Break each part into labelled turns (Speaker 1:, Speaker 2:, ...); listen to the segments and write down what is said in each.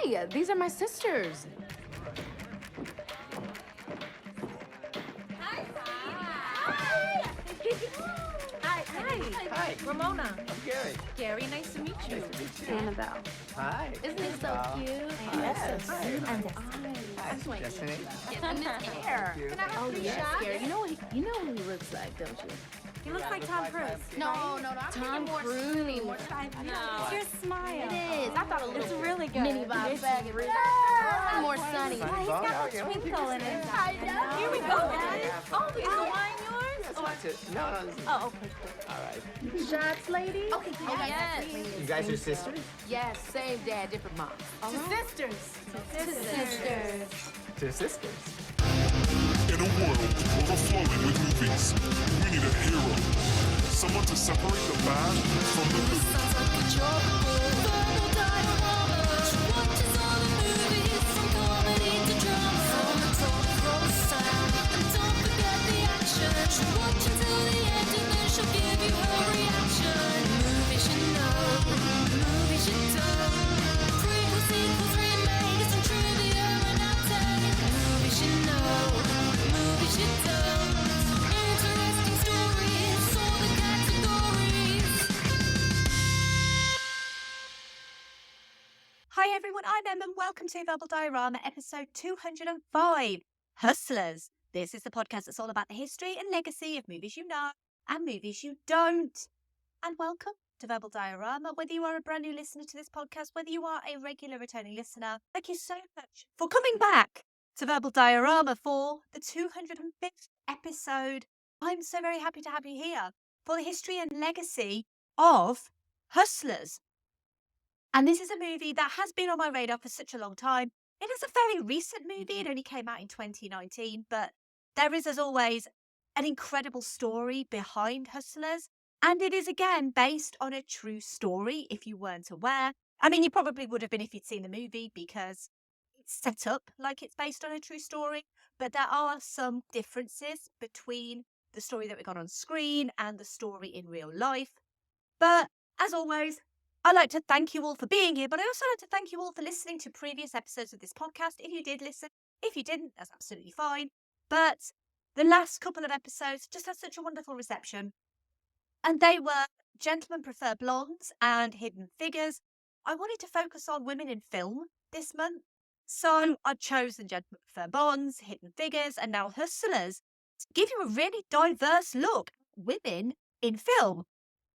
Speaker 1: Hi, these are my sisters.
Speaker 2: Hi.
Speaker 3: Ramona.
Speaker 2: I'm Gary.
Speaker 3: Gary, nice to meet you.
Speaker 2: Nice to meet you.
Speaker 1: Annabelle.
Speaker 2: Hi.
Speaker 1: Isn't he so cute?
Speaker 2: Yes.
Speaker 1: So
Speaker 2: Hi.
Speaker 1: cute.
Speaker 2: Hi.
Speaker 1: And
Speaker 2: Hi. Destiny.
Speaker 1: and his hair.
Speaker 2: Thank you.
Speaker 3: Can I have
Speaker 1: Oh,
Speaker 3: three
Speaker 1: yes,
Speaker 3: shots?
Speaker 1: Gary. You know who he looks like, don't you?
Speaker 3: He looks like Tom Cruise.
Speaker 1: No. I'm thinking more skinny, more chubby.
Speaker 3: No. It's your smile.
Speaker 1: It is. I thought a little
Speaker 3: It's really good.
Speaker 1: mini Bob
Speaker 3: It's
Speaker 1: Saget.
Speaker 3: really
Speaker 1: More sunny.
Speaker 3: Yeah, he's got a twinkle in his eye.
Speaker 1: know.
Speaker 3: Here we go, guys. Oh, is the wine yours?
Speaker 2: Yes, that's it. No, this is...
Speaker 3: Oh, okay, cool.
Speaker 2: All right.
Speaker 1: Shots, lady?
Speaker 3: Okay, yes.
Speaker 2: You guys are sisters?
Speaker 1: Yes, same dad, different moms.
Speaker 3: Sisters.
Speaker 1: Sisters.
Speaker 2: Two sisters.
Speaker 4: In a world overflowing with movies, we need a hero. Someone to separate the bad from the good.
Speaker 5: Hi everyone, I'm Em and welcome to Verbal Diorama episode 205, Hustlers. This is the podcast that's all about the history and legacy of movies you know and movies you don't. And welcome to Verbal Diorama. Whether you are a brand new listener to this podcast, whether you are a regular returning listener, thank you so much for coming back to Verbal Diorama for the 205th episode. I'm so very happy to have you here for the history and legacy of Hustlers. And this is a movie that has been on my radar for such a long time. It is a very recent movie. It only came out in 2019, but there is, as always, an incredible story behind Hustlers. And it is, again, based on a true story, if you weren't aware. I mean, you probably would have been if you'd seen the movie because it's set up like it's based on a true story. But there are some differences between the story that we got on screen and the story in real life. But, as always, I'd like to thank you all for being here, but I also like to thank you all for listening to previous episodes of this podcast. If you did listen, if you didn't, that's absolutely fine. But the last couple of episodes just had such a wonderful reception. And they were Gentlemen Prefer Blondes and Hidden Figures. I wanted to focus on women in film this month. So I've chosen Gentlemen Prefer Blondes, Hidden Figures, and now Hustlers to give you a really diverse look at women in film.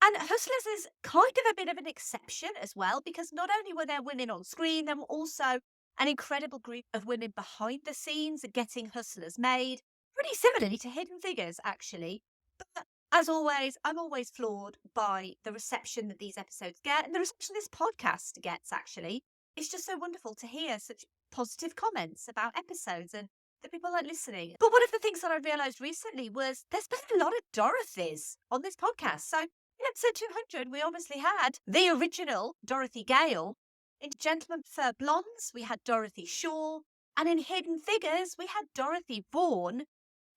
Speaker 5: And Hustlers is kind of a bit of an exception as well, because not only were there women on screen, there were also an incredible group of women behind the scenes getting Hustlers made, pretty similarly to Hidden Figures, actually. But as always, I'm always floored by the reception that these episodes get, and the reception this podcast gets, actually. It's just so wonderful to hear such positive comments about episodes and that people like listening. But one of the things that I realised recently was there's been a lot of Dorothys on this podcast. So in episode 200, we obviously had the original Dorothy Gale. In Gentlemen Prefer Blondes, we had Dorothy Shaw. And in Hidden Figures, we had Dorothy Vaughan.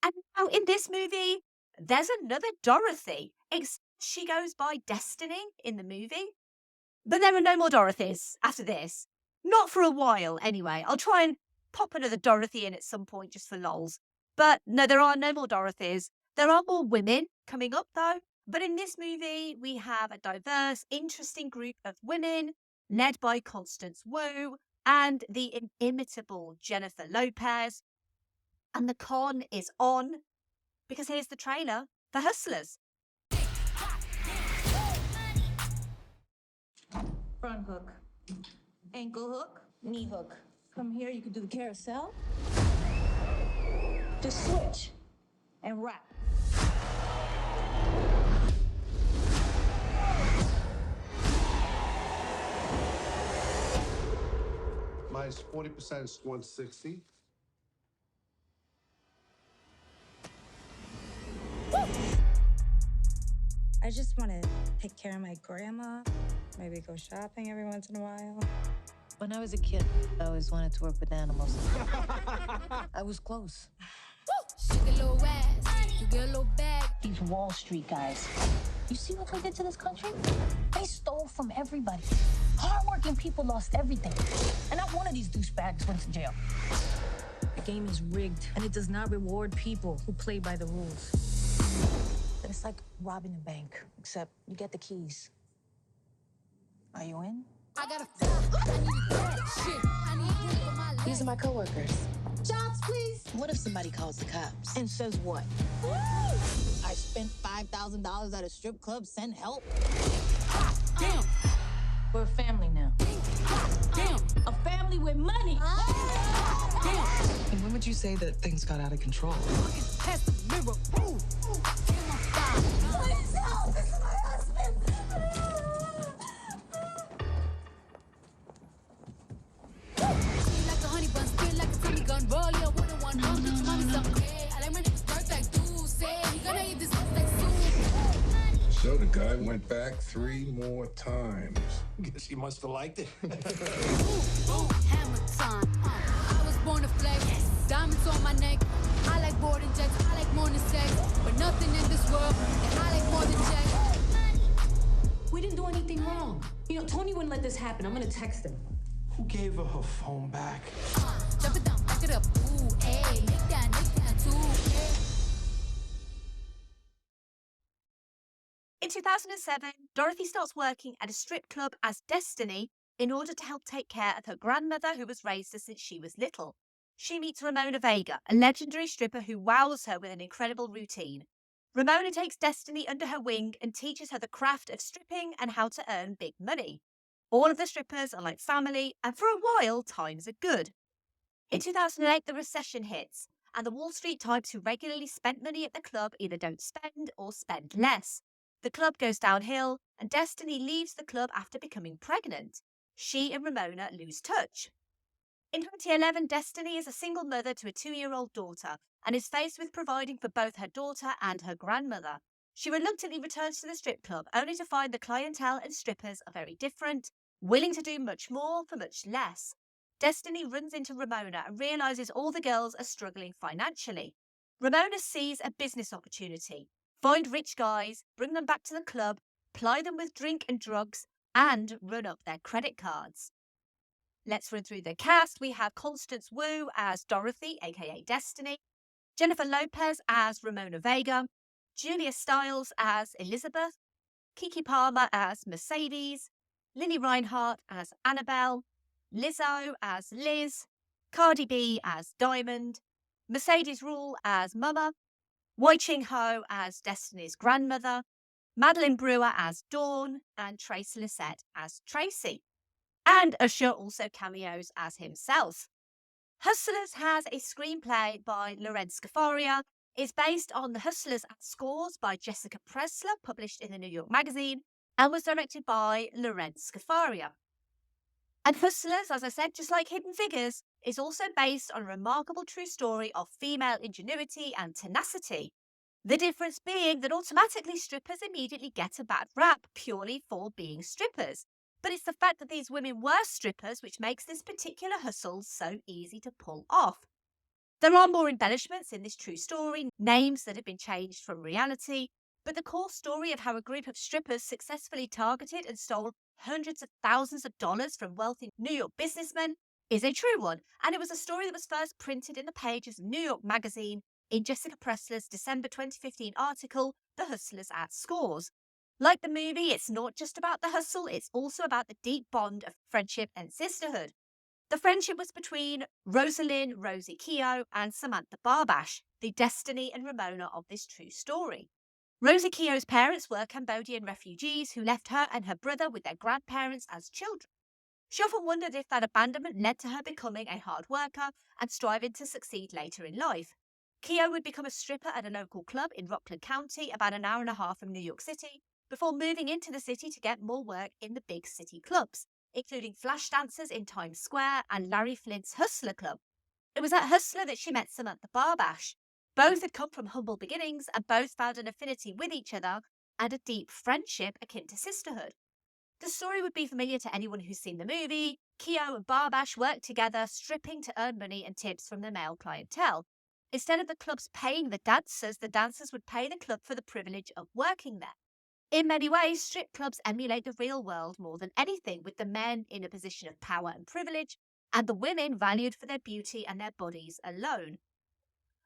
Speaker 5: And now in this movie, there's another Dorothy. Except she goes by Destiny in the movie. But there are no more Dorothys after this. Not for a while, anyway. I'll try and pop another Dorothy in at some point just for lols. But no, there are no more Dorothys. There are more women coming up, though. But in this movie, we have a diverse, interesting group of women led by Constance Wu and the inimitable Jennifer Lopez. And the con is on because here's the trailer for Hustlers.
Speaker 6: Front hook, ankle hook, knee hook. From here, you can do the carousel. Just switch and wrap.
Speaker 7: Minus 40% is 160.
Speaker 6: I just want to take care of my grandma, maybe go shopping every once in a while.
Speaker 8: When I was a kid, I always wanted to work with animals. I was close.
Speaker 9: Shake a little ass, you get a little bag.
Speaker 8: These Wall Street guys. You see what they did to this country? They stole from everybody. Hardworking people lost everything. And not one of these douchebags went to jail.
Speaker 6: The game is rigged, and it does not reward people who play by the rules.
Speaker 8: It's like robbing a bank, except you get the keys. Are you in?
Speaker 9: I got I need a crack shit. I need a drink for my life.
Speaker 8: These are my coworkers.
Speaker 9: Jobs, please.
Speaker 8: What if somebody calls the cops?
Speaker 6: And says what?
Speaker 8: I spent $5,000 at a strip club, send help.
Speaker 9: Damn.
Speaker 6: We're a family now.
Speaker 9: Damn.
Speaker 6: A family with money.
Speaker 9: Damn.
Speaker 10: And when would you say that things got out of control?
Speaker 9: Past the mirror. Ooh. Kill my style.
Speaker 8: Please help! This is my husband!
Speaker 9: Feel like a honey bun, feel like a Tommy gun. Roll your wooden one. Don't get your mommy some. Hey, I like my niggas perfect. Dude, say he gonna eat this like soup.
Speaker 7: So the guy went back 3 more times.
Speaker 2: Guess he must have liked it.
Speaker 9: Ooh, hammer time. I was born to flex. Diamonds on my neck. I like boarding jets. I like more than sex. But nothing in this world that I like more than checks.
Speaker 11: We didn't do anything wrong. You know, Tony wouldn't let this happen. I'm gonna text him.
Speaker 2: Who gave her phone back?
Speaker 9: Jump it down, back it up. Ooh, ayy. Make that too. Ayy.
Speaker 5: In 2007, Dorothy starts working at a strip club as Destiny in order to help take care of her grandmother who has raised her since she was little. She meets Ramona Vega, a legendary stripper who wows her with an incredible routine. Ramona takes Destiny under her wing and teaches her the craft of stripping and how to earn big money. All of the strippers are like family, and for a while, times are good. In 2008, the recession hits, and the Wall Street types who regularly spent money at the club either don't spend or spend less. The club goes downhill, and Destiny leaves the club after becoming pregnant. She and Ramona lose touch. In 2011, Destiny is a single mother to a 2-year-old daughter and is faced with providing for both her daughter and her grandmother. She reluctantly returns to the strip club, only to find the clientele and strippers are very different, willing to do much more for much less. Destiny runs into Ramona and realises all the girls are struggling financially. Ramona sees a business opportunity. Find rich guys, bring them back to the club, ply them with drink and drugs, and run up their credit cards. Let's run through the cast. We have Constance Wu as Dorothy, aka Destiny, Jennifer Lopez as Ramona Vega, Julia Stiles as Elizabeth, Kiki Palmer as Mercedes, Lily Reinhart as Annabelle, Lizzo as Liz, Cardi B as Diamond, Mercedes Rule as Mama, Wai Ching Ho as Destiny's grandmother, Madeline Brewer as Dawn, and Tracy Lissette as Tracy. And Usher also cameos as himself. Hustlers has a screenplay by Lorene Scafaria, is based on The Hustlers at Scores by Jessica Pressler, published in the New York Magazine, and was directed by Lorene Scafaria. And Hustlers, as I said, just like Hidden Figures, is also based on a remarkable true story of female ingenuity and tenacity. The difference being that automatically strippers immediately get a bad rap purely for being strippers. But it's the fact that these women were strippers which makes this particular hustle so easy to pull off. There are more embellishments in this true story, names that have been changed from reality, but the core story of how a group of strippers successfully targeted and stole hundreds of thousands of dollars from wealthy New York businessmen is a true one, and it was a story that was first printed in the pages of New York Magazine in Jessica Pressler's December 2015 article, The Hustlers at Scores. Like the movie, it's not just about the hustle, it's also about the deep bond of friendship and sisterhood. The friendship was between Rosalind Rosie Keogh and Samantha Barbash, the Destiny and Ramona of this true story. Rosie Keogh's parents were Cambodian refugees who left her and her brother with their grandparents as children. She often wondered if that abandonment led to her becoming a hard worker and striving to succeed later in life. Keogh would become a stripper at a local club in Rockland County, about an hour and a half from New York City, before moving into the city to get more work in the big city clubs, including flash dancers in Times Square and Larry Flint's Hustler Club. It was at Hustler that she met Samantha Barbash. Both had come from humble beginnings and both found an affinity with each other and a deep friendship akin to sisterhood. The story would be familiar to anyone who's seen the movie. Keogh and Barbash worked together, stripping to earn money and tips from the male clientele. Instead of the clubs paying the dancers would pay the club for the privilege of working there. In many ways, strip clubs emulate the real world more than anything, with the men in a position of power and privilege, and the women valued for their beauty and their bodies alone.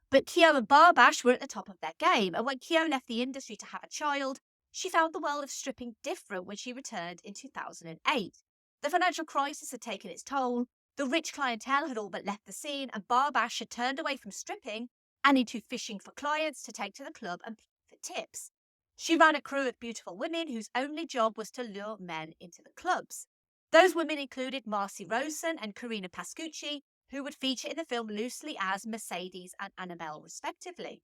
Speaker 5: But Keogh and Barbash were at the top of their game, and when Keogh left the industry to have a child, she found the world of stripping different when she returned in 2008. The financial crisis had taken its toll, the rich clientele had all but left the scene, and Barbash had turned away from stripping and into fishing for clients to take to the club and pay for tips. She ran a crew of beautiful women whose only job was to lure men into the clubs. Those women included Marcy Rosen and Karina Pascucci, who would feature in the film loosely as Mercedes and Annabelle, respectively.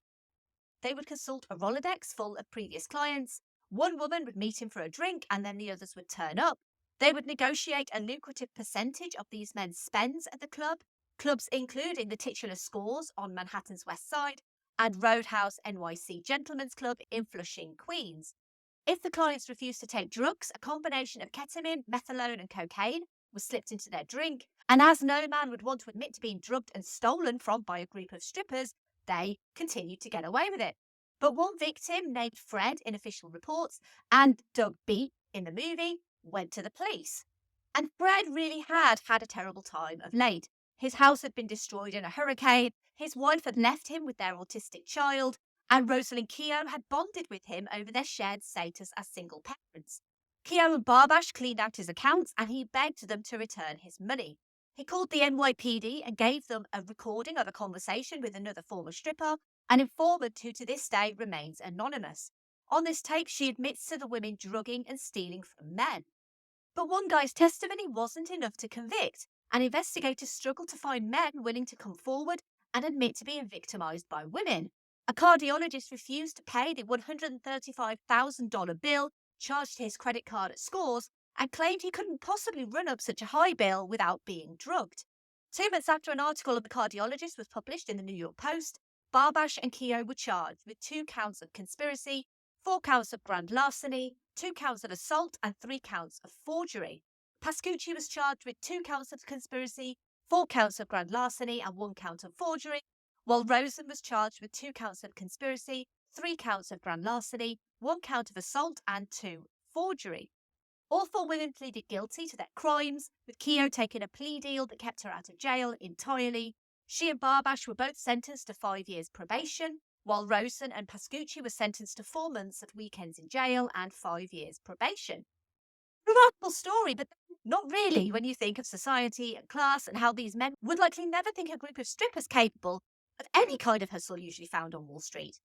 Speaker 5: They would consult a Rolodex full of previous clients. One woman would meet him for a drink, and then the others would turn up. They would negotiate a lucrative percentage of these men's spends at the club, clubs including the titular Scores on Manhattan's West Side and Roadhouse NYC Gentlemen's Club in Flushing, Queens. If the clients refused to take drugs, a combination of ketamine, methadone and cocaine was slipped into their drink, and as no man would want to admit to being drugged and stolen from by a group of strippers, they continued to get away with it. But one victim, named Fred in official reports and Doug B in the movie, went to the police. And Fred really had a terrible time of late. His house had been destroyed in a hurricane, his wife had left him with their autistic child, and Rosalind Keogh had bonded with him over their shared status as single parents. Keogh and Barbash cleaned out his accounts and he begged them to return his money. He called the NYPD and gave them a recording of a conversation with another former stripper, an informant who to this day remains anonymous. On this tape, she admits to the women drugging and stealing from men. But one guy's testimony wasn't enough to convict, and investigators struggled to find men willing to come forward and admit to being victimised by women. A cardiologist refused to pay the $135,000 bill charged to his credit card at Scores and claimed he couldn't possibly run up such a high bill without being drugged. 2 months after an article of the cardiologist was published in the New York Post, Barbash and Keogh were charged with 2 counts of conspiracy, 4 counts of grand larceny, 2 counts of assault and 3 counts of forgery. Pascucci was charged with 2 counts of conspiracy, 4 counts of grand larceny and 1 count of forgery, while Rosen was charged with 2 counts of conspiracy, 3 counts of grand larceny, 1 count of assault and 2 forgery. All 4 women pleaded guilty to their crimes, with Keogh taking a plea deal that kept her out of jail entirely. She and Barbash were both sentenced to 5 years probation, while Rosen and Pascucci were sentenced to 4 months of weekends in jail and 5 years probation. Remarkable story, but not really when you think of society and class and how these men would likely never think a group of strippers capable of any kind of hustle usually found on Wall Street.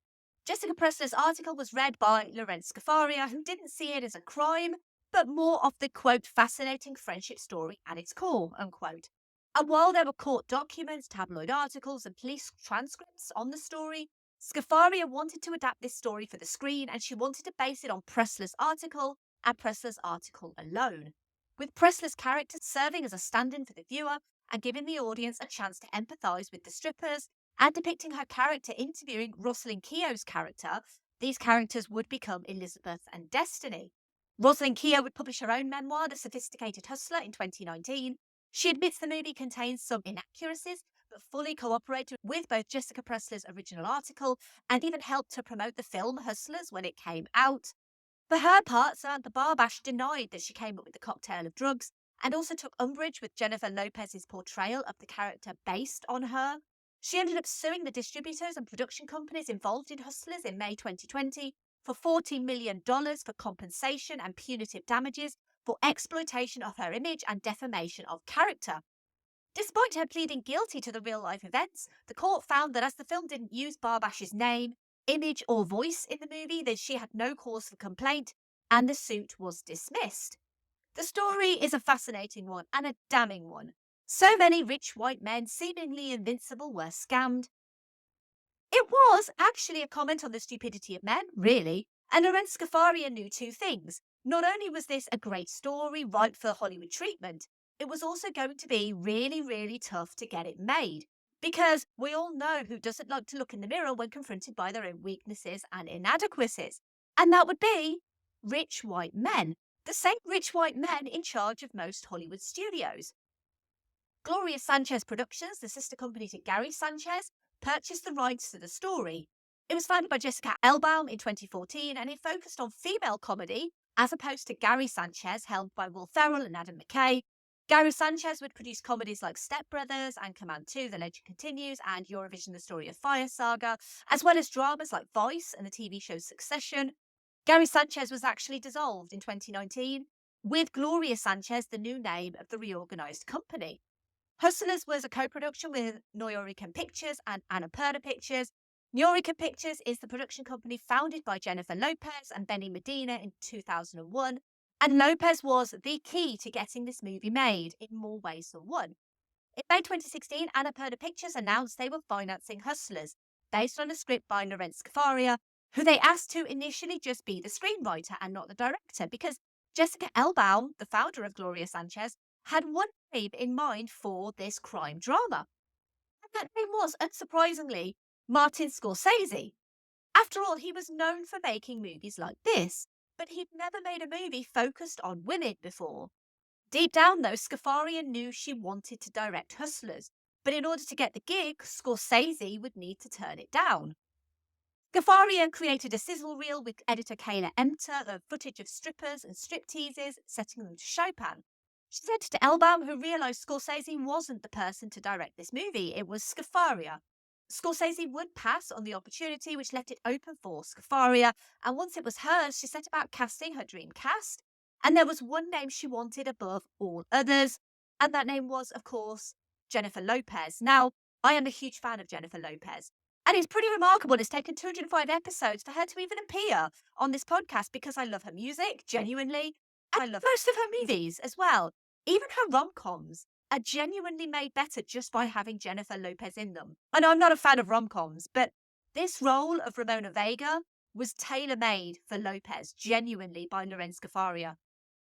Speaker 5: Jessica Pressler's article was read by Lorene Scafaria, who didn't see it as a crime, but more of the, quote, fascinating friendship story at its core, unquote. And while there were court documents, tabloid articles and police transcripts on the story, Scafaria wanted to adapt this story for the screen, and she wanted to base it on Pressler's article and Pressler's article alone, with Pressler's character serving as a stand-in for the viewer and giving the audience a chance to empathise with the strippers, and depicting her character interviewing Rosalind Keogh's character. These characters would become Elizabeth and Destiny. Rosalind Keogh would publish her own memoir, The Sophisticated Hustler, in 2019. She admits the movie contains some inaccuracies, but fully cooperated with both Jessica Pressler's original article and even helped to promote the film Hustlers when it came out. For her part, Samantha Barbash denied that she came up with the cocktail of drugs and also took umbrage with Jennifer Lopez's portrayal of the character based on her. She ended up suing the distributors and production companies involved in Hustlers in May 2020 for $40 million for compensation and punitive damages for exploitation of her image and defamation of character. Despite her pleading guilty to the real-life events, the court found that as the film didn't use Barbash's name, image or voice in the movie, then she had no cause for complaint and the suit was dismissed. The story is a fascinating one and a damning one. So many rich white men, seemingly invincible, were scammed. It was actually a comment on the stupidity of men, really, and Lorene Scafaria knew 2 things. Not only was this a great story ripe for Hollywood treatment, it was also going to be really, really tough to get it made. Because we all know who doesn't like to look in the mirror when confronted by their own weaknesses and inadequacies. And that would be rich white men. The same rich white men in charge of most Hollywood studios. Gloria Sanchez Productions, the sister company to Gary Sanchez, purchased the rights to the story. It was founded by Jessica Elbaum in 2014, and it focused on female comedy as opposed to Gary Sanchez, helmed by Will Ferrell and Adam McKay. Gary Sanchez would produce comedies like Step Brothers and Command 2, The Legend Continues, and Eurovision, The Story of Fire Saga, as well as dramas like Vice and the TV show Succession. Gary Sanchez was actually dissolved in 2019, with Gloria Sanchez the new name of the reorganised company. Hustlers was a co-production with Nuyorican Pictures and Annapurna Pictures. Nuyorican Pictures is the production company founded by Jennifer Lopez and Benny Medina in 2001, and Lopez was the key to getting this movie made in more ways than one. In May 2016, Annapurna Pictures announced they were financing Hustlers, based on a script by Lorene Scafaria, who they asked to initially just be the screenwriter and not the director, because Jessica Elbaum, the founder of Gloria Sanchez, had one name in mind for this crime drama. And that name was, unsurprisingly, Martin Scorsese. After all, he was known for making movies like this, but he'd never made a movie focused on women before. Deep down, though, Scafaria knew she wanted to direct Hustlers, but in order to get the gig, Scorsese would need to turn it down. Scafaria created a sizzle reel with editor Kayla Emter of footage of strippers and stripteases, setting them to Chopin. She said to Elbaum, who realised Scorsese wasn't the person to direct this movie, it was Scafaria. Scorsese would pass on the opportunity, which left it open for Scafaria, and once it was hers, she set about casting her dream cast, and there was one name she wanted above all others, and that name was, of course, Jennifer Lopez. Now, I am a huge fan of Jennifer Lopez, and it's pretty remarkable it's taken 205 episodes for her to even appear on this podcast, because I love her music, genuinely, and I love most of her movies as well. Even her rom-coms are genuinely made better just by having Jennifer Lopez in them. I know I'm not a fan of rom-coms, but this role of Ramona Vega was tailor-made for Lopez, genuinely, by Lorene Scafaria.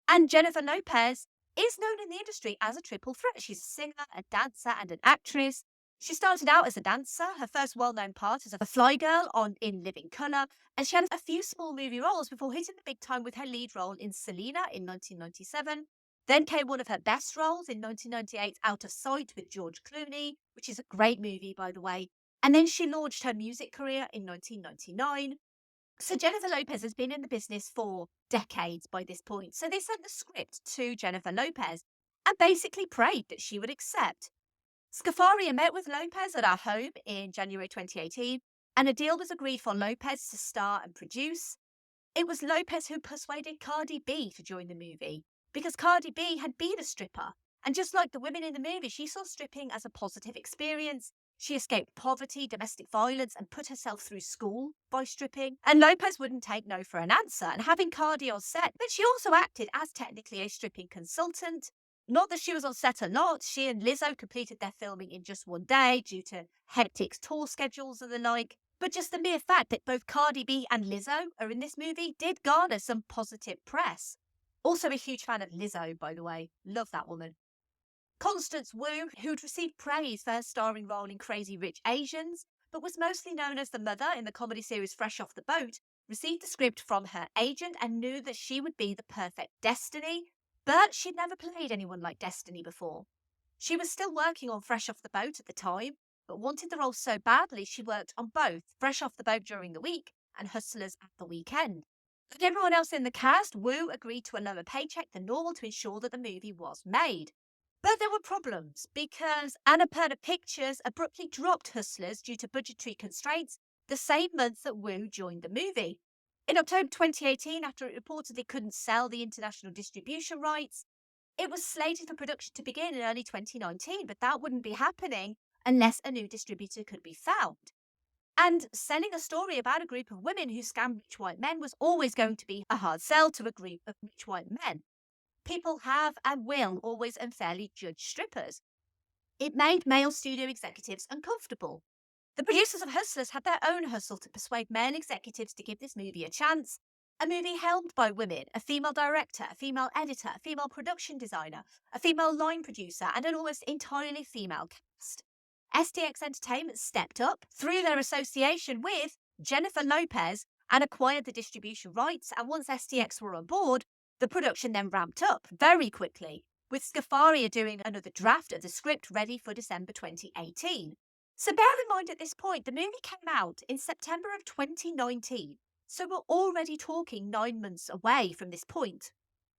Speaker 5: And Jennifer Lopez is known in the industry as a triple threat. She's a singer, a dancer, and an actress. She started out as a dancer, her first well-known part as a fly girl in Living Colour, and she had a few small movie roles before hitting the big time with her lead role in Selena in 1997. Then came one of her best roles in 1998, Out of Sight with George Clooney, which is a great movie, by the way. And then she launched her music career in 1999. So Jennifer Lopez has been in the business for decades by this point. So they sent the script to Jennifer Lopez and basically prayed that she would accept. Scafaria met with Lopez at our home in January 2018, and a deal was agreed for Lopez to star and produce. It was Lopez who persuaded Cardi B to join the movie, because Cardi B had been a stripper, and just like the women in the movie, she saw stripping as a positive experience. She escaped poverty, domestic violence, and put herself through school by stripping. And Lopez wouldn't take no for an answer, and having Cardi on set, but she also acted as technically a stripping consultant. Not that she was on set a lot. She and Lizzo completed their filming in just one day due to hectic tour schedules and the like. But just the mere fact that both Cardi B and Lizzo are in this movie did garner some positive press. Also a huge fan of Lizzo, by the way. Love that woman. Constance Wu, who'd received praise for her starring role in Crazy Rich Asians, but was mostly known as the mother in the comedy series Fresh Off the Boat, received the script from her agent and knew that she would be the perfect Destiny, but she'd never played anyone like Destiny before. She was still working on Fresh Off the Boat at the time, but wanted the role so badly she worked on both Fresh Off the Boat during the week and Hustlers at the weekend. Like everyone else in the cast, Wu agreed to a lower paycheck than normal to ensure that the movie was made. But there were problems, because Annapurna Pictures abruptly dropped Hustlers due to budgetary constraints the same month that Wu joined the movie. In October 2018, after it reportedly couldn't sell the international distribution rights, it was slated for production to begin in early 2019, but that wouldn't be happening unless a new distributor could be found. And selling a story about a group of women who scam rich white men was always going to be a hard sell to a group of rich white men. People have and will always unfairly judge strippers. It made male studio executives uncomfortable. The producers of Hustlers had their own hustle to persuade male executives to give this movie a chance. A movie helmed by women, a female director, a female editor, a female production designer, a female line producer, and an almost entirely female cast. STX Entertainment stepped up through their association with Jennifer Lopez and acquired the distribution rights, and once STX were on board, the production then ramped up very quickly, with Scafaria doing another draft of the script ready for December 2018. So bear in mind at this point, the movie came out in September of 2019. So we're already talking 9 months away from this point.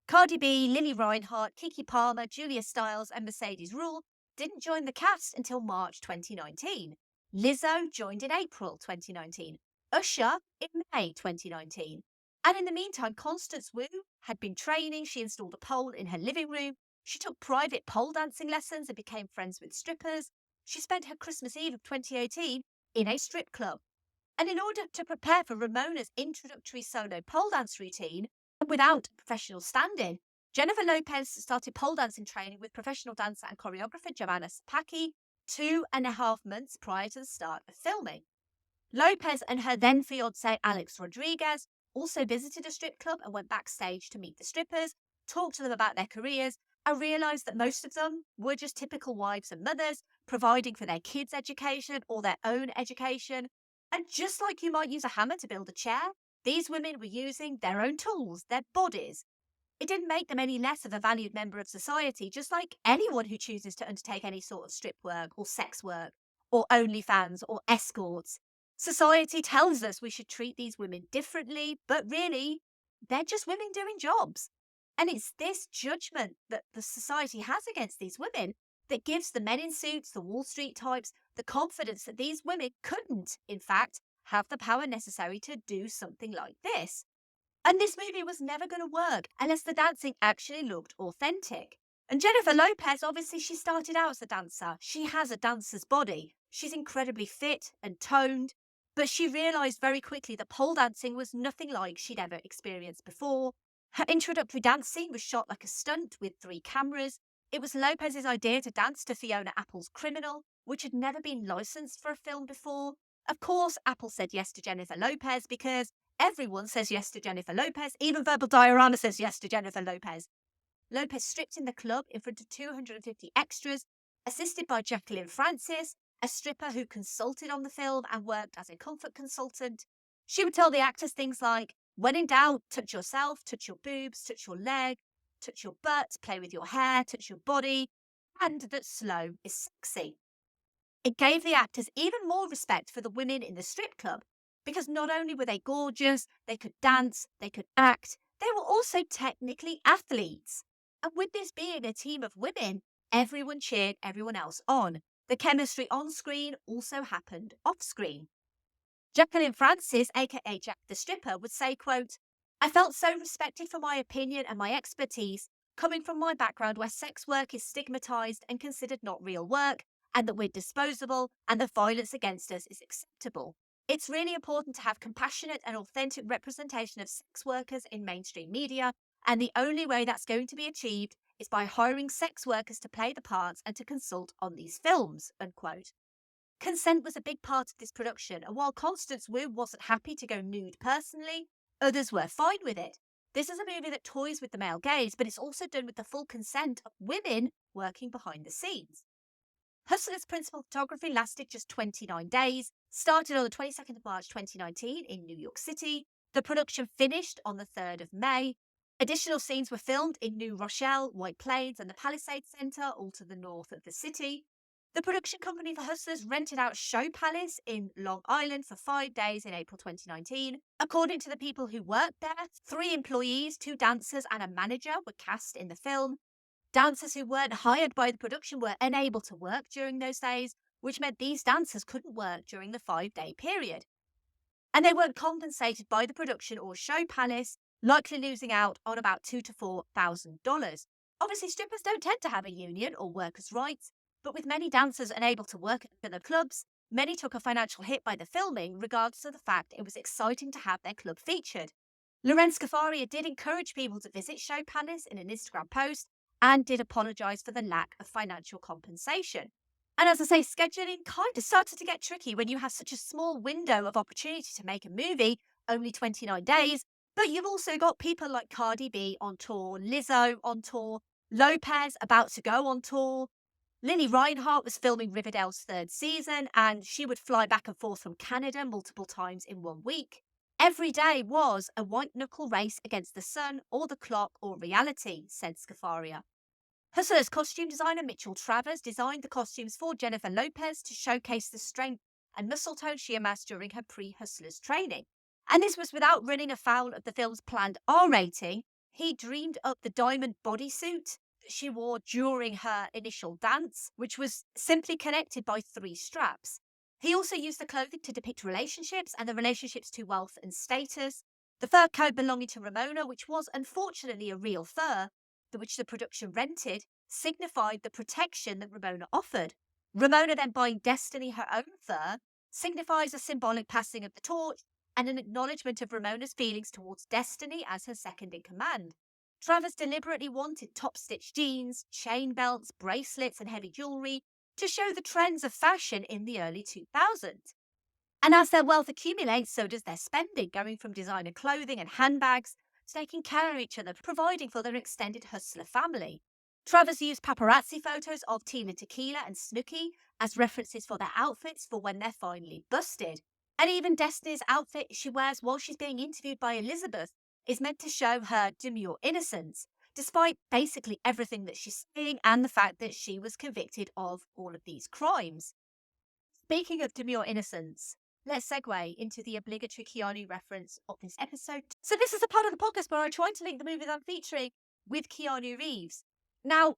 Speaker 5: Cardi B, Lily Reinhart, Keke Palmer, Julia Stiles and Mercedes Ruehl didn't join the cast until March 2019. Lizzo joined in April 2019. Usher in May 2019. And in the meantime, Constance Wu had been training. She installed a pole in her living room. She took private pole dancing lessons and became friends with strippers. She spent her Christmas Eve of 2018 in a strip club. And in order to prepare for Ramona's introductory solo pole dance routine, and without professional stand-in, Jennifer Lopez started pole dancing training with professional dancer and choreographer Joanna Sapaki 2.5 months prior to the start of filming. Lopez and her then fiancé Alex Rodriguez also visited a strip club and went backstage to meet the strippers, talk to them about their careers, and realised that most of them were just typical wives and mothers, providing for their kids' education or their own education. And just like you might use a hammer to build a chair, these women were using their own tools, their bodies. It didn't make them any less of a valued member of society, just like anyone who chooses to undertake any sort of strip work or sex work or OnlyFans or escorts. Society tells us we should treat these women differently, but really, they're just women doing jobs. And it's this judgment that the society has against these women that gives the men in suits, the Wall Street types, the confidence that these women couldn't, in fact, have the power necessary to do something like this. And this movie was never going to work unless the dancing actually looked authentic. And Jennifer Lopez, obviously, she started out as a dancer. She has a dancer's body. She's incredibly fit and toned. But she realised very quickly that pole dancing was nothing like she'd ever experienced before. Her introductory dance scene was shot like a stunt with 3 cameras. It was Lopez's idea to dance to Fiona Apple's Criminal, which had never been licensed for a film before. Of course, Apple said yes to Jennifer Lopez because everyone says yes to Jennifer Lopez. Even Verbal Diorama says yes to Jennifer Lopez. Lopez stripped in the club in front of 250 extras, assisted by Jacqueline Francis, a stripper who consulted on the film and worked as a comfort consultant. She would tell the actors things like, when in doubt, touch yourself, touch your boobs, touch your leg, touch your butt, play with your hair, touch your body, and that slow is sexy. It gave the actors even more respect for the women in the strip club because not only were they gorgeous, they could dance, they could act, they were also technically athletes. And with this being a team of women, everyone cheered everyone else on. The chemistry on screen also happened off screen. Jacqueline Francis, aka Jack the Stripper, would say, quote, I felt so respected for my opinion and my expertise, coming from my background where sex work is stigmatised and considered not real work, and that we're disposable and the violence against us is acceptable. It's really important to have compassionate and authentic representation of sex workers in mainstream media, and the only way that's going to be achieved is by hiring sex workers to play the parts and to consult on these films, unquote. Consent was a big part of this production, and while Constance Wu wasn't happy to go nude personally, others were fine with it. This is a movie that toys with the male gaze, but it's also done with the full consent of women working behind the scenes. Hustler's principal photography lasted just 29 days, started on the 22nd of March 2019 in New York City. The production finished on the 3rd of May. Additional scenes were filmed in New Rochelle, White Plains and the Palisades Centre, all to the north of the city. The production company for Hustlers rented out Show Palace in Long Island for 5 days in April 2019. According to the people who worked there, 3 employees, 2 dancers and a manager were cast in the film. Dancers who weren't hired by the production were unable to work during those days, which meant these dancers couldn't work during the 5-day period. And they weren't compensated by the production or Show Palace, likely losing out on about $2,000 to $4,000. Obviously, strippers don't tend to have a union or workers' rights, but with many dancers unable to work at the clubs, many took a financial hit by the filming, regardless of the fact it was exciting to have their club featured. Lorene Scafaria did encourage people to visit Show Palace in an Instagram post and did apologise for the lack of financial compensation. And as I say, scheduling kind of started to get tricky when you have such a small window of opportunity to make a movie, only 29 days, but you've also got people like Cardi B on tour, Lizzo on tour, Lopez about to go on tour. Lily Reinhart was filming Riverdale's 3rd season, and she would fly back and forth from Canada multiple times in 1 week. Every day was a white-knuckle race against the sun or the clock or reality, said Scafaria. Hustlers costume designer Mitchell Travers designed the costumes for Jennifer Lopez to showcase the strength and muscle tone she amassed during her pre-Hustlers training. And this was without running afoul of the film's planned R rating. He dreamed up the diamond bodysuit that she wore during her initial dance, which was simply connected by 3 straps. He also used the clothing to depict relationships and the relationships to wealth and status. The fur coat belonging to Ramona, which was unfortunately a real fur, which the production rented, signified the protection that Ramona offered. Ramona then buying Destiny her own fur signifies a symbolic passing of the torch and an acknowledgement of Ramona's feelings towards Destiny as her second in command. Travers deliberately wanted top-stitched jeans, chain belts, bracelets and heavy jewellery to show the trends of fashion in the early 2000s. And as their wealth accumulates, so does their spending, going from designer clothing and handbags to taking care of each other, providing for their extended hustler family. Travers used paparazzi photos of Tina Tequila and Snooki as references for their outfits for when they're finally busted. And even Destiny's outfit she wears while she's being interviewed by Elizabeth is meant to show her demure innocence, despite basically everything that she's saying and the fact that she was convicted of all of these crimes. Speaking of demure innocence, let's segue into the obligatory Keanu reference of this episode. So this is a part of the podcast where I'm trying to link the movie that I'm featuring with Keanu Reeves. Now,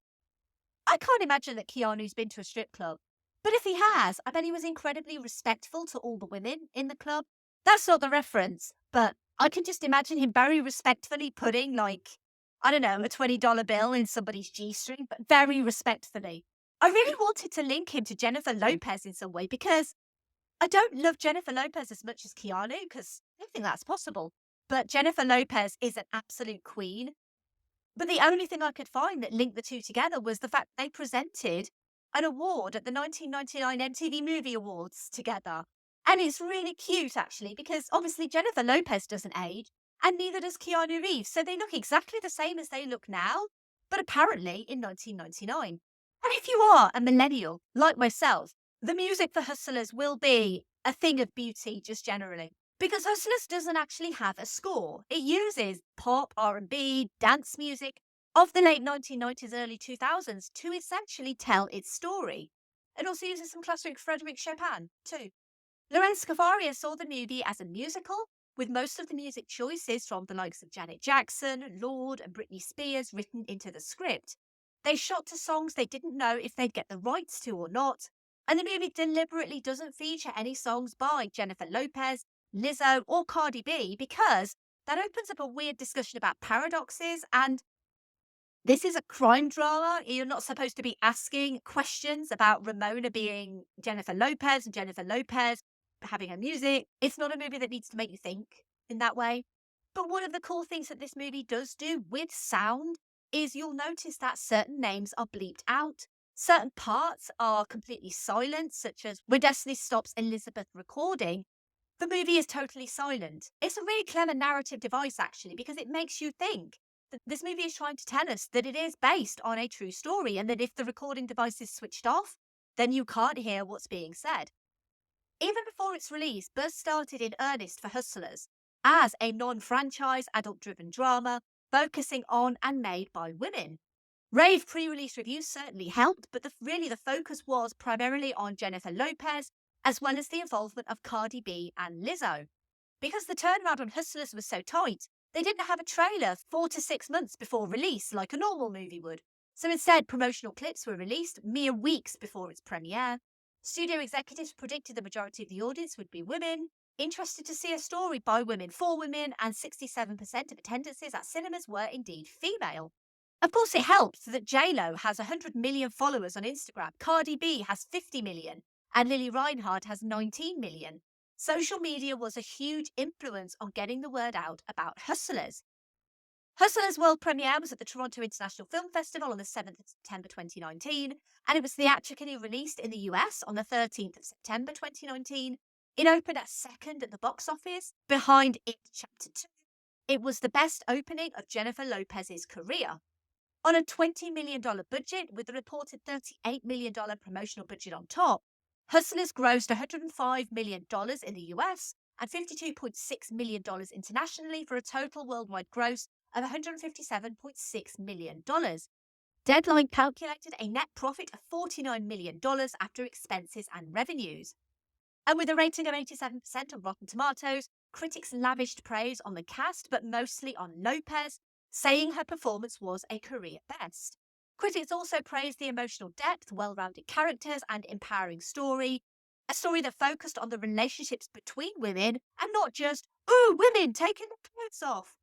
Speaker 5: I can't imagine that Keanu's been to a strip club, but if he has, I bet he was incredibly respectful to all the women in the club. That's not the reference, but I can just imagine him very respectfully putting, like, I don't know, a $20 bill in somebody's G-string, but very respectfully. I really wanted to link him to Jennifer Lopez in some way because I don't love Jennifer Lopez as much as Keanu, because I don't think that's possible. But Jennifer Lopez is an absolute queen. But the only thing I could find that linked the two together was the fact they presented an award at the 1999 MTV Movie Awards together. And it's really cute, actually, because obviously Jennifer Lopez doesn't age, and neither does Keanu Reeves. So they look exactly the same as they look now, but apparently in 1999. And if you are a millennial, like myself, the music for Hustlers will be a thing of beauty just generally. Because Hustlers doesn't actually have a score. It uses pop, R&B, dance music of the late 1990s, early 2000s to essentially tell its story. It also uses some classic Frédéric Chopin too. Lorene Scafaria saw the movie as a musical, with most of the music choices from the likes of Janet Jackson, Lorde and Britney Spears written into the script. They shot to songs they didn't know if they'd get the rights to or not, and the movie deliberately doesn't feature any songs by Jennifer Lopez, Lizzo or Cardi B because that opens up a weird discussion about paradoxes, and this is a crime drama. You're not supposed to be asking questions about Ramona being Jennifer Lopez and Jennifer Lopez having her music. It's not a movie that needs to make you think in that way. But one of the cool things that this movie does do with sound is you'll notice that certain names are bleeped out. Certain parts are completely silent, such as when Destiny stops Elizabeth recording, the movie is totally silent. It's a really clever narrative device, actually, because it makes you think that this movie is trying to tell us that it is based on a true story and that if the recording device is switched off, then you can't hear what's being said. Even before its release, buzz started in earnest for Hustlers as a non-franchise, adult-driven drama focusing on and made by women. Rave pre-release reviews certainly helped, but the focus was primarily on Jennifer Lopez, as well as the involvement of Cardi B and Lizzo. Because the turnaround on Hustlers was so tight, they didn't have a trailer 4 to 6 months before release like a normal movie would. So instead, promotional clips were released mere weeks before its premiere. Studio executives predicted the majority of the audience would be women, interested to see a story by women for women, and 67% of attendances at cinemas were indeed female. Of course, it helps that J-Lo has 100 million followers on Instagram, Cardi B has 50 million, and Lily Reinhardt has 19 million. Social media was a huge influence on getting the word out about Hustlers. Hustlers' world premiere was at the Toronto International Film Festival on the 7th of September 2019, and it was theatrically released in the US on the 13th of September 2019. It opened at second at the box office, behind It Chapter 2. It was the best opening of Jennifer Lopez's career. On a $20 million budget, with the reported $38 million promotional budget on top, Hustlers grossed $105 million in the US and $52.6 million internationally for a total worldwide gross of $157.6 million. Deadline calculated a net profit of $49 million after expenses and revenues. And with a rating of 87% on Rotten Tomatoes, critics lavished praise on the cast, but mostly on Lopez, saying her performance was a career best. Critics also praised the emotional depth, well-rounded characters, and empowering story. A story that focused on the relationships between women and not just, ooh, women taking their clothes off.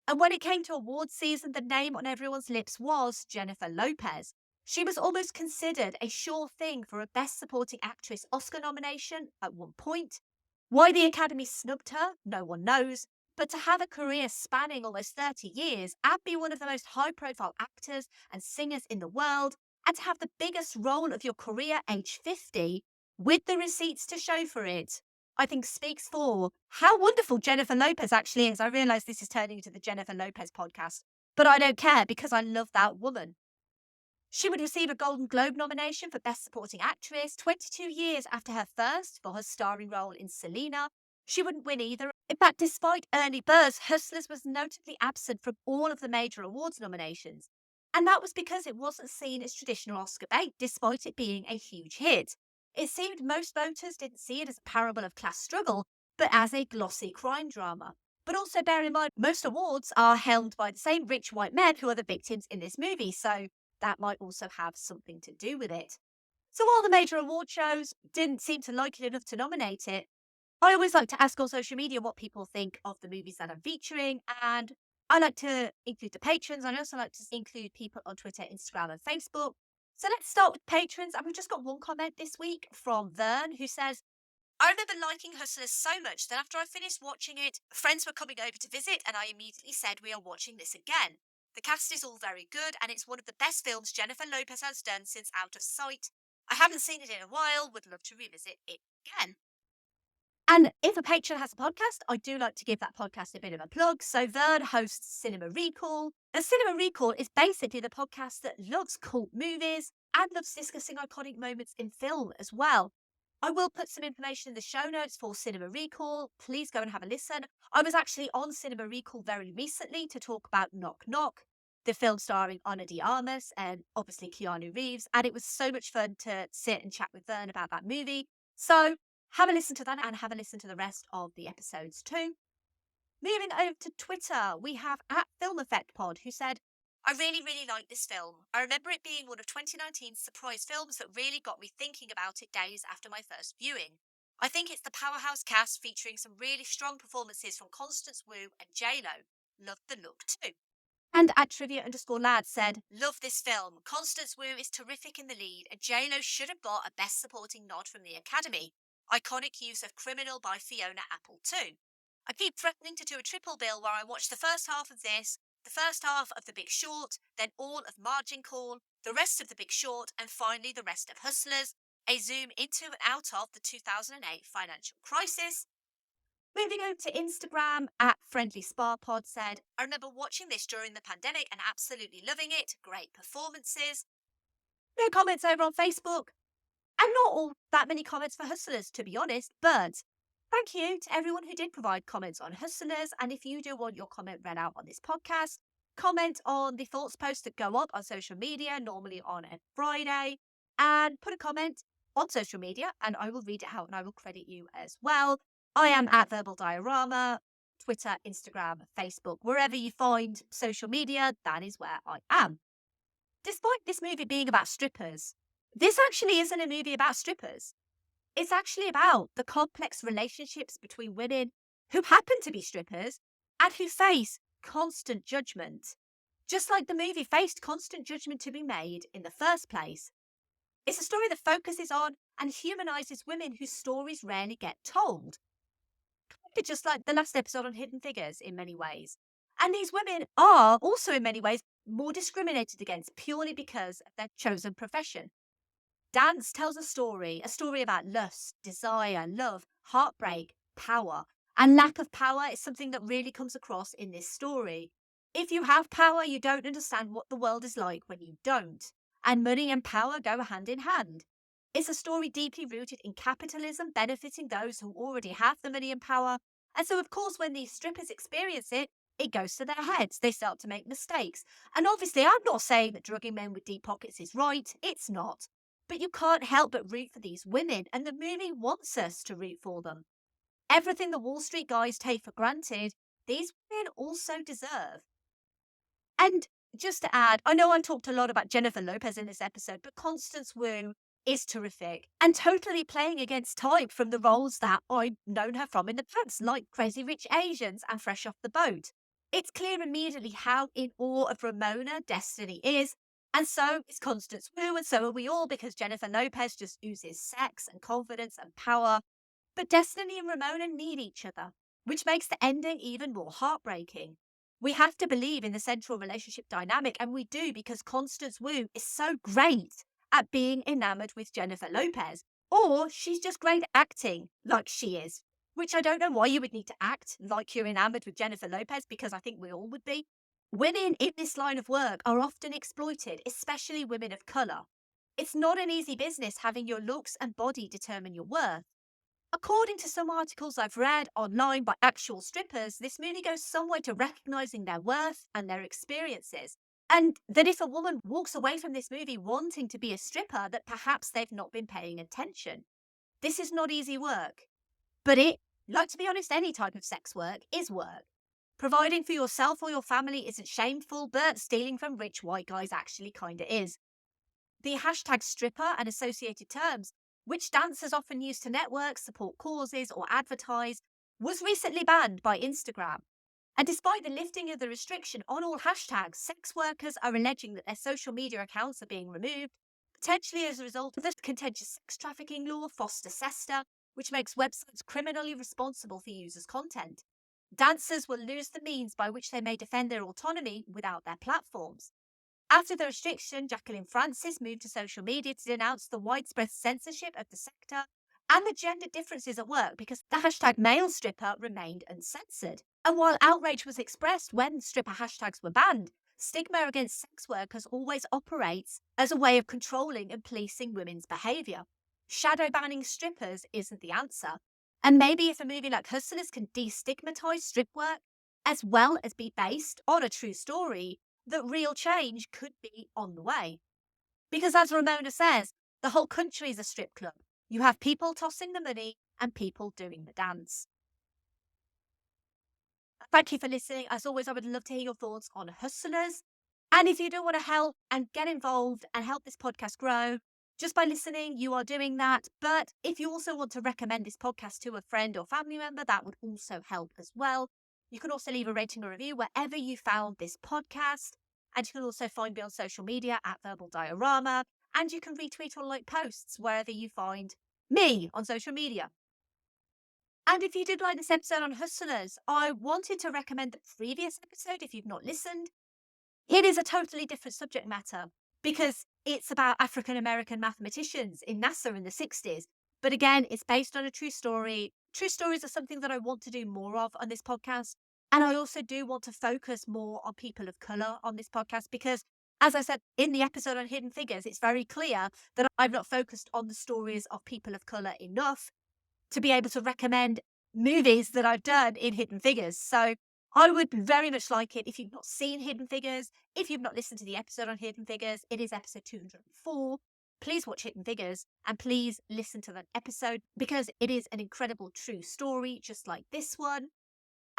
Speaker 5: And when it came to awards season, the name on everyone's lips was Jennifer Lopez. She was almost considered a sure thing for a Best Supporting Actress Oscar nomination at one point. Why the Academy snubbed her, no one knows. But to have a career spanning almost 30 years and be one of the most high-profile actors and singers in the world, and to have the biggest role of your career age 50, with the receipts to show for it, I think speaks for how wonderful Jennifer Lopez actually is. I realise this is turning into the Jennifer Lopez podcast, but I don't care because I love that woman. She would receive a Golden Globe nomination for Best Supporting Actress 22 years after her first for her starring role in Selena. She wouldn't win either. In fact, despite early buzz, Hustlers was notably absent from all of the major awards nominations. And that was because it wasn't seen as traditional Oscar bait, despite it being a huge hit. It seemed most voters didn't see it as a parable of class struggle, but as a glossy crime drama. But also bear in mind, most awards are held by the same rich white men who are the victims in this movie, so that might also have something to do with it. So while the major award shows didn't seem to like it enough to nominate it, I always like to ask on social media what people think of the movies that I'm featuring, and I like to include the patrons. I also like to include people on Twitter, Instagram and Facebook. So let's start with patrons, and we've just got one comment this week from Vern, who says, I remember liking Hustlers so much that after I finished watching it, friends were coming over to visit and I immediately said we are watching this again. The cast is all very good and it's one of the best films Jennifer Lopez has done since Out of Sight. I haven't seen it in a while, would love to revisit it again. And if a patron has a podcast, I do like to give that podcast a bit of a plug. So Vern hosts Cinema Recall. And Cinema Recall is basically the podcast that loves cult movies and loves discussing iconic moments in film as well. I will put some information in the show notes for Cinema Recall. Please go and have a listen. I was actually on Cinema Recall very recently to talk about Knock Knock, the film starring Ana de Armas and obviously Keanu Reeves. And it was so much fun to sit and chat with Vern about that movie. So have a listen to that and have a listen to the rest of the episodes too. Moving over to Twitter, we have @FilmEffectPod, who said, I really like this film. I remember it being one of 2019's surprise films that really got me thinking about it days after my first viewing. I think it's the powerhouse cast featuring some really strong performances from Constance Wu and J-Lo. Loved the look too. And @Trivia_Lad said, love this film. Constance Wu is terrific in the lead and J-Lo should have got a Best Supporting nod from the Academy. Iconic use of Criminal by Fiona Apple too. I keep threatening to do a triple bill where I watch the first half of this, the first half of The Big Short, then all of Margin Call, the rest of The Big Short, and finally the rest of Hustlers, a zoom into and out of the 2008 financial crisis. Moving over to Instagram, @FriendlySparPod said, I remember watching this during the pandemic and absolutely loving it. Great performances. No comments over on Facebook. And not all that many comments for Hustlers, to be honest, but thank you to everyone who did provide comments on Hustlers. And if you do want your comment read out on this podcast, comment on the thoughts posts that go up on social media, normally on a Friday, and put a comment on social media and I will read it out and I will credit you as well. I am @VerbalDiorama, Twitter, Instagram, Facebook, wherever you find social media, that is where I am. Despite this movie being about strippers, this actually isn't a movie about strippers. It's actually about the complex relationships between women who happen to be strippers and who face constant judgment, just like the movie faced constant judgment to be made in the first place. It's a story that focuses on and humanises women whose stories rarely get told. Just like the last episode on Hidden Figures in many ways. And these women are also in many ways more discriminated against purely because of their chosen profession. Dance tells a story about lust, desire, love, heartbreak, power. And lack of power is something that really comes across in this story. If you have power, you don't understand what the world is like when you don't. And money and power go hand in hand. It's a story deeply rooted in capitalism benefiting those who already have the money and power. And so, of course, when these strippers experience it, it goes to their heads. They start to make mistakes. And obviously, I'm not saying that drugging men with deep pockets is right. It's not. But you can't help but root for these women, and the movie wants us to root for them. Everything the Wall Street guys take for granted, these women also deserve. And just to add, I know I talked a lot about Jennifer Lopez in this episode, but Constance Wu is terrific and totally playing against type from the roles that I've known her from in the past, like Crazy Rich Asians and Fresh Off the Boat. It's clear immediately how in awe of Ramona Destiny is, and so is Constance Wu, and so are we all, because Jennifer Lopez just oozes sex and confidence and power. But Destiny and Ramona need each other, which makes the ending even more heartbreaking. We have to believe in the central relationship dynamic, and we do because Constance Wu is so great at being enamored with Jennifer Lopez, or she's just great at acting like she is, which I don't know why you would need to act like you're enamored with Jennifer Lopez, because I think we all would be. Women in this line of work are often exploited, especially women of colour. It's not an easy business having your looks and body determine your worth. According to some articles I've read online by actual strippers, this movie goes some way to recognising their worth and their experiences. And that if a woman walks away from this movie wanting to be a stripper, that perhaps they've not been paying attention. This is not easy work. But it, like to be honest, any type of sex work is work. Providing for yourself or your family isn't shameful, but stealing from rich white guys actually kinda is. The hashtag stripper and associated terms, which dancers often use to network, support causes, or advertise, was recently banned by Instagram. And despite the lifting of the restriction on all hashtags, sex workers are alleging that their social media accounts are being removed, potentially as a result of the contentious sex trafficking law, Foster-Sester, which makes websites criminally responsible for users' content. Dancers will lose the means by which they may defend their autonomy without their platforms. After the restriction, Jacqueline Francis moved to social media to denounce the widespread censorship of the sector and the gender differences at work, because the hashtag male stripper remained uncensored. And while outrage was expressed when stripper hashtags were banned, stigma against sex workers always operates as a way of controlling and policing women's behaviour. Shadow banning strippers isn't the answer. And maybe if a movie like Hustlers can destigmatise strip work, as well as be based on a true story, that real change could be on the way. Because as Ramona says, the whole country is a strip club. You have people tossing the money and people doing the dance. Thank you for listening. As always, I would love to hear your thoughts on Hustlers. And if you do want to help and get involved and help this podcast grow, just by listening, you are doing that. But if you also want to recommend this podcast to a friend or family member, that would also help as well. You can also leave a rating or review wherever you found this podcast. And you can also find me on social media at Verbal Diorama. And you can retweet or like posts wherever you find me on social media. And if you did like this episode on Hustlers, I wanted to recommend the previous episode if you've not listened. It is a totally different subject matter because it's about African-American mathematicians in NASA in the 60s. But again, it's based on a true story. True stories are something that I want to do more of on this podcast. And I also do want to focus more on people of colour on this podcast because, as I said in the episode on Hidden Figures, it's very clear that I've not focused on the stories of people of colour enough to be able to recommend movies that I've done in Hidden Figures. So I would very much like it if you've not seen Hidden Figures, if you've not listened to the episode on Hidden Figures, it is episode 204. Please watch Hidden Figures and please listen to that episode because it is an incredible true story, just like this one.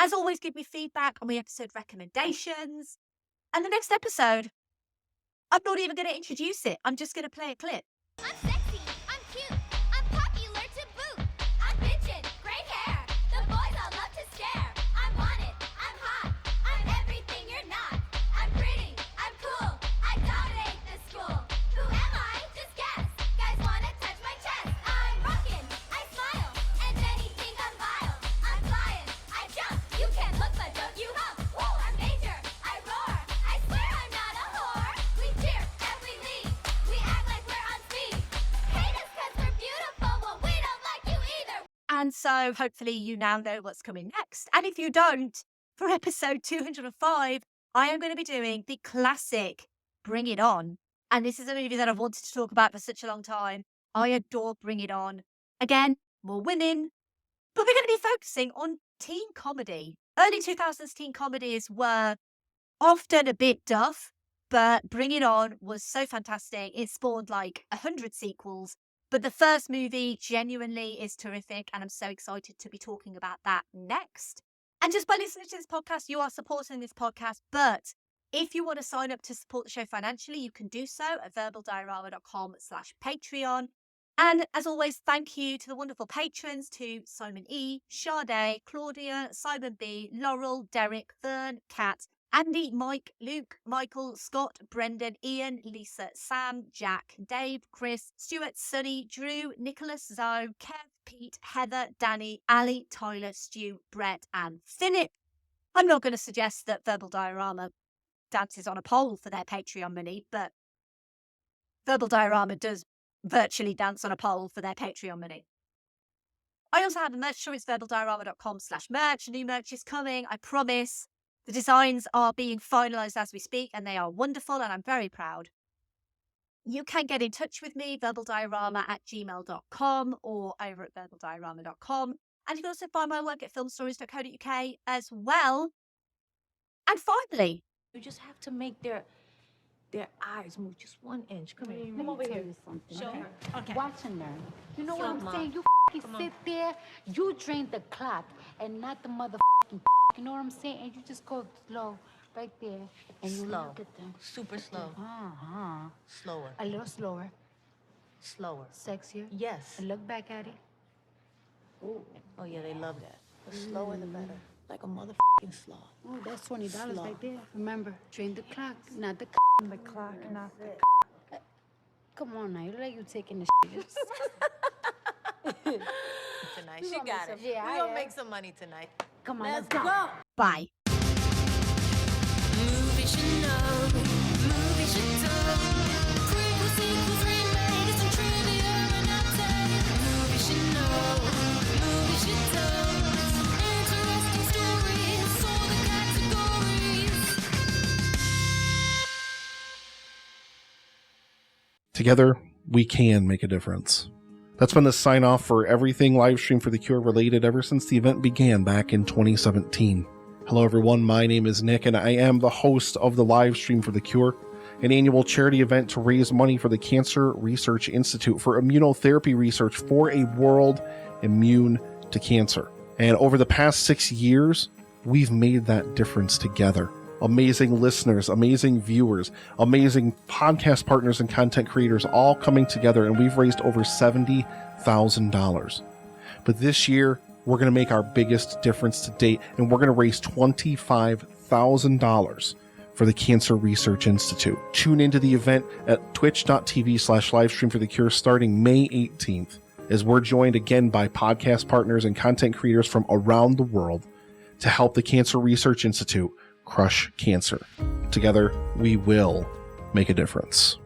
Speaker 5: As always, give me feedback on my episode recommendations. And the next episode, I'm not even going to introduce it. I'm just going to play a clip.
Speaker 9: I'm sexy, I'm cute, I'm popular to boot. I'm bitchin', great hair, the boys all love to stare. I'm wanted, I'm hot, I'm everything you're not. I'm pretty, I'm cool, I dominate the school. Who am I? Just guess. Guys wanna touch my chest. I'm rockin', I smile, and many think I'm vile. I'm flying, I jump, you can't look but don't you hump. Woo, I'm major, I roar, I swear I'm not a whore. We cheer and we lead, we act like we're on speed. Hate us 'cause we're beautiful, well we don't like you either.
Speaker 5: And so hopefully you now know what's coming next. And if you don't, for episode 205, I am going to be doing the classic Bring It On. And this is a movie that I've wanted to talk about for such a long time. I adore Bring It On. Again, more women, but we're going to be focusing on teen comedy. Early 2000s teen comedies were often a bit duff, but Bring It On was so fantastic. It spawned like 100 sequels. But the first movie genuinely is terrific, and I'm so excited to be talking about that next. And just by listening to this podcast, you are supporting this podcast. But if you want to sign up to support the show financially, you can do so at verbaldiorama.com/Patreon. And as always, thank you to the wonderful patrons, to Simon E, Sade, Claudia, Simon B, Laurel, Derek, Vern, Kat, Andy, Mike, Luke, Michael, Scott, Brendan, Ian, Lisa, Sam, Jack, Dave, Chris, Stuart, Sunny, Drew, Nicholas, Zoe, Kev, Pete, Heather, Danny, Ali, Tyler, Stu, Brett, and Philip. I'm not going to suggest that Verbal Diorama dances on a pole for their Patreon money, but Verbal Diorama does virtually dance on a pole for their Patreon money. I also have a merch store. It's verbaldiorama.com/merch. New merch is coming, I promise. The designs are being finalised as we speak, and they are wonderful, and I'm very proud. You can get in touch with me, verbaldiorama@gmail.com or over at verbaldiorama.com. And you can also find my work at filmstories.co.uk as well. And finally,
Speaker 3: You just have to make their eyes move just 1 inch. Come here.
Speaker 1: Let me
Speaker 3: over
Speaker 1: tell
Speaker 3: here.
Speaker 1: you something.
Speaker 3: Show
Speaker 1: okay?
Speaker 3: her. Okay.
Speaker 1: Watch and learn. You know
Speaker 3: Show
Speaker 1: what I'm
Speaker 3: Mom.
Speaker 1: saying? You sit there, you drain the clock and not the motherfucking. You know what I'm saying? And you just go slow right there. And you
Speaker 3: Slow.
Speaker 1: look at them.
Speaker 3: Super slow.
Speaker 1: Uh-huh.
Speaker 3: Slower.
Speaker 1: A little slower.
Speaker 3: Slower.
Speaker 1: Sexier.
Speaker 3: Yes.
Speaker 1: And look back at it.
Speaker 3: Ooh. Oh, yeah, they love that. The slower, the better. Like a motherfucking sloth.
Speaker 1: Oh, that's $20
Speaker 3: Slow.
Speaker 1: right there. Remember, drain the clock, not the
Speaker 3: The clock, not the
Speaker 1: Come on now, you look like you taking the shit.
Speaker 3: tonight. She got it.
Speaker 1: Yeah,
Speaker 3: We're
Speaker 1: I
Speaker 3: gonna
Speaker 1: am.
Speaker 3: make some money tonight.
Speaker 1: Come on,
Speaker 3: Let's
Speaker 1: let's go.
Speaker 3: go.
Speaker 5: bye.
Speaker 9: Movies you know, movies you don't. Prequels, sequels, remakes, and trivia and updates. Movies you know, movies you don't. Interesting stories for the categories.
Speaker 12: Together, we can make a difference. That's been the sign off for everything Livestream for the Cure related ever since the event began back in 2017. Hello everyone, my name is Nick and I am the host of the Livestream for the Cure, an annual charity event to raise money for the Cancer Research Institute for immunotherapy research for a world immune to cancer. And over the past 6 years, we've made that difference together. Amazing listeners, amazing viewers, amazing podcast partners and content creators all coming together, and we've raised over $70,000. But this year, we're going to make our biggest difference to date, and we're going to raise $25,000 for the Cancer Research Institute. Tune into the event at twitch.tv/livestreamforthecure starting May 18th, as we're joined again by podcast partners and content creators from around the world to help the Cancer Research Institute crush cancer. Together, we will make a difference.